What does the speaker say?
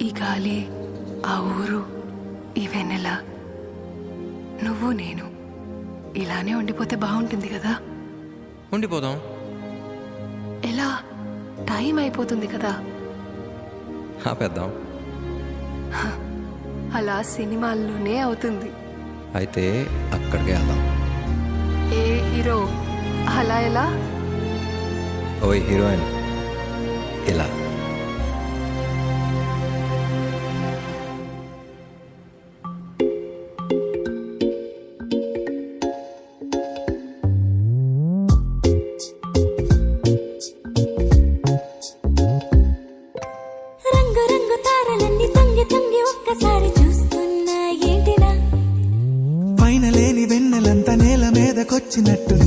ఈ గాలి, ఆ ఊరు, ఈ వెన్నెల, నువ్వు నేను ఇలానే ఉండిపోతే బాగుంటుంది కదా. ఉండిపోదాం. ఎలా? టైం అయిపోతుంది కదా. ఆపేద్దాం. అలా సినిమాల్లోనే అవుతుంది. అయితే అక్కడికే వెళ్దాం. ఏ హీరో అలా ఎలా? ఓ హీరోయిన్ ఇలా. రంగు రంగు తారలన్నీ తొంగి తొంగి ఒక్కసారి చూస్తున్నా ఏంటినా, పైన లేని వెన్నెలంతా నేల మీదకొచ్చినట్టు